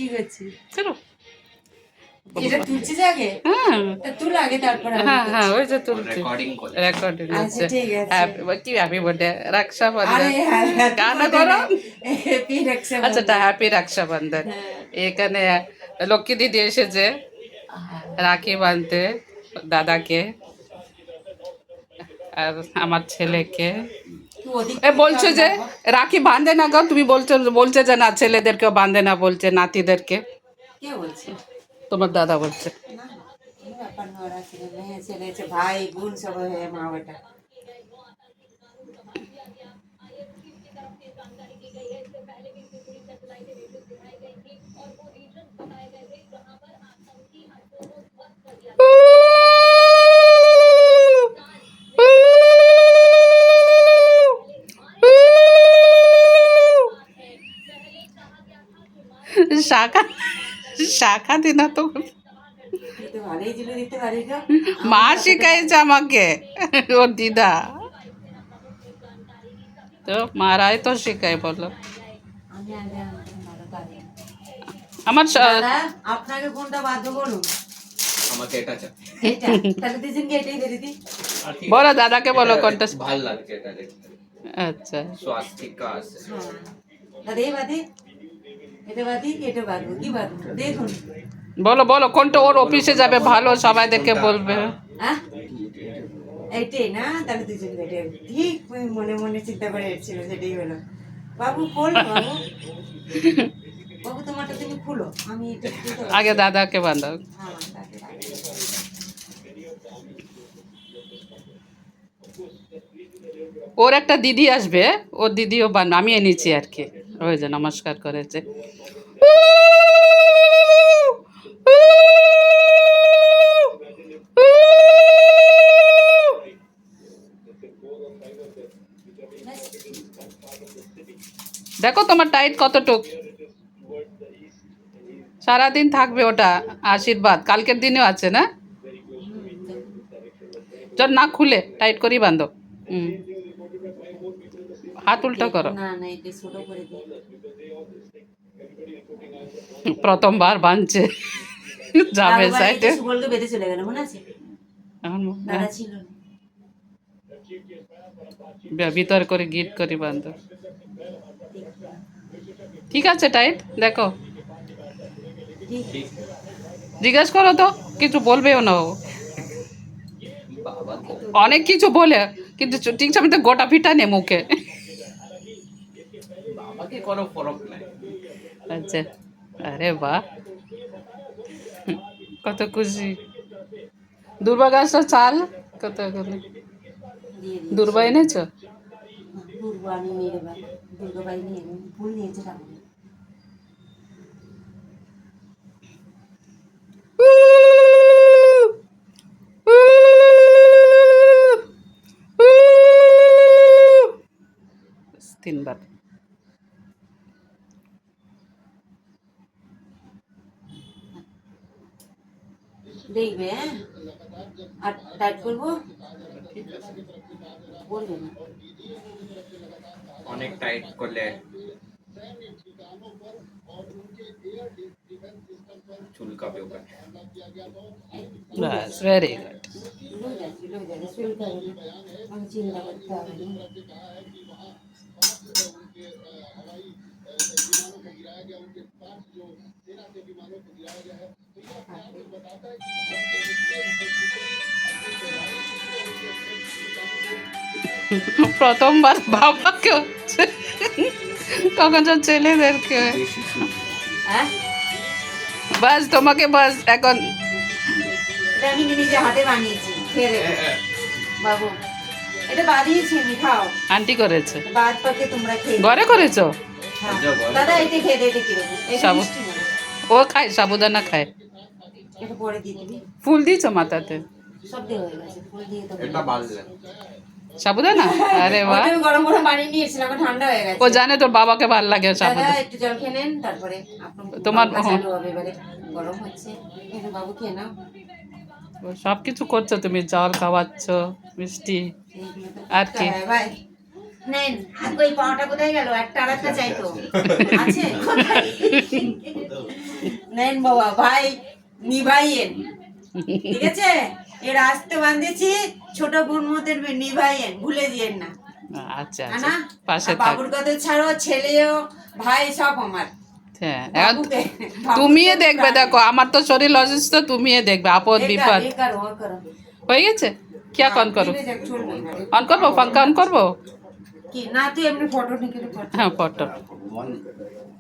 কি করছিস? চলো। এটা তুলছিস আগে? হ্যাঁ তুল আগে, তারপর হ্যাঁ হ্যাঁ, ওই যে তুলছি, রেকর্ডিং আচ্ছা হচ্ছে। ঠিক আছে। কি হ্যাপি বার্থডে রক্ষাবন্ধন, আরে হ্যাঁ, গানা করো। হ্যাপি রক্ষাবন্ধন। আচ্ছা, হ্যাপি রক্ষাবন্ধন। এখানে লক্ষ্মী দিদি এসেছে রাখি বাঁধতে দাদাকে আর আমার ছেলেকে। বলছো যে রাখি বাঁধে না গো, তুমি বলছে যে না, ছেলেদেরকেও বাঁধে না বলছে, নাতিদেরকে। কে বলছে? তোমার দাদা বলছে। না, এই ব্যাপার না, ওরা মেয়ে ছেলে ভাই বোন সবাই মা বেটা। শাখা শাখা দিনা তো ভালোই ছিল, দিতে পারি না। মা শিখাইছে আমাকে, ওর দিদা তো, মারাই তো শিখাই বলো। আমি আগে ভালো পারি। আমার দাদা, আপনাকে কোনটা বাধ্য করুন? আমাকে এটা চাই। এটা তাহলে দুজনকে এটাই দিয়ে দিদি। বলো দাদাকে, বলো কোনটা ভালো লাগছে এটা দেখতে। আচ্ছা, স্বাস্তিকা আছে। হ্যাঁ দাদা, এই বাদি, এটা বাদি, এটা বাদবো, কি বাদবো দেখুন। বলো বলো কোনটা ওর অফিসে যাবে ভালো, সবাইদেরকে বলবে। হ্যাঁ এইটাই না, তাহলে দুজনকে এটাই। ঠিক মনে মনে চিন্তা করে এসেছিল, সেটাই হলো। বাবু খোল, বাবু বাবু তোমারটা তুমি খুলো, আমি এটা আগে দাদাকে বাঁধাও। হ্যাঁ তাকে বাঁধি। ওর একটা দিদি আসবে, ওর দিদিও আমি এনেছি আর কি, ওই যে নমস্কার করেছে। দেখো তোমার টাইট কতটুক, সারাদিন থাকবে ওটা আশীর্বাদ, কালকের দিনেও আছে না। চল না খুলে টাইট করি বাঁধো। হাত উল্টো করো। না না, এটা ছোট করে দিই। প্রথমবার বাঁধছে যাবে সাইডে, সুবলকে বেঁধে চলে গেল, মনে আছে? দাদা ছিল না। ভিতর করে গিফট করি বাঁধো। ঠিক আছে টাইট, দেখো জিজ্ঞেস করো তো, কিছু বলবেও না ও, অনেক কিছু বলে কিন্তু ঠিক সময় তো গোটা পিঠা নে মুখে। বাবাকে কোনো ফরক নাই। আচ্ছা, আরে বাহ, কত খুশি। দুর্বা গাছটা চাল কত দুর্বা এনেছ? দুর্বা আমি মেরে বাই, দুর্গা বাই নিয়ে ফুল নিয়েছে টাকা। তিনবার দেখবে, হ্যাঁ আর টাইট করবো, বলবে না অনেক টাইট করলে চুলকাবে ওখানে। বাস, ভেরি গুড। লই যাচ্ছে চুলকাবে না, আমি চিন্তা করতে হবে না। প্রথমবার বাবাকে হচ্ছে, তখন তো ছেলেদেরকে। হ্যাঁ বাস তোমাকে, বাস এখন এটা আমি নিজে হাতে বানিয়েছি, খেয়ে দেখো বাবু, এটা বানিয়েছি আমি, খাও। আন্টি করেছে, বাদ পাকে তোমরা খেয়ে ঘরে করেছো? হ্যাঁ। দাদা এটা খেয়ে দে, এটা কিরকম, এটা সাবু মিষ্টি না? ও খায়, সাবুদানা খায়। এটা পরে দিয়ে দিবি, ফুল দিয়েছো মাথাতে? সব দিয়ে হয়ে গেছে, ফুল দিয়ে তো এটা বাড়লে সাবুদানা, আরে বাহ। আমি গরম গরম পানি নিয়েছিলাম, এখন ঠান্ডা হয়ে গেছে। ও জানে তোর বাবাকে ভালো লাগে দাদা সাবুদানা। একটু জল খেয়ে নেন, তারপরে তোমার চালু হবে, এবারে গরম হচ্ছে। এটা বাবু খেয়ে নাও। সব কিছু করছো তুমি, জল খাওয়াচ্ছ, মিষ্টি, এইগুলো তো আর কি? করতে হয়, ভাই নেন। আর ওই পাওয়াটা কোথায় গেল? একটা আর একটা চাইতো আছে কোথায়? নেন বাবা ভাই নিভাইয়েন, ঠিক আছে? এর আসতে বাঁধেছি ছোট বোন মতের নিভাইয়েন, ভুলে যেন না। আচ্ছা হ্যাঁ আচ্ছা না? পাশে আর থাক। বাবুর কথা ছাড়ো, ছেলেও ভাই সব আমার। হ্যাঁ এখন বাবুকে তুমিও দেখবে, দেখো আমার তো শরীর অসুস্থ, তুমিও দেখবে আপদ বিপদ। হয়ে গেছে क्या অন করো, অন করবো, পাঙ্খা অন করবো। কি না, তুই এমনি ফটো নিকে হ্যাঁ ফটো।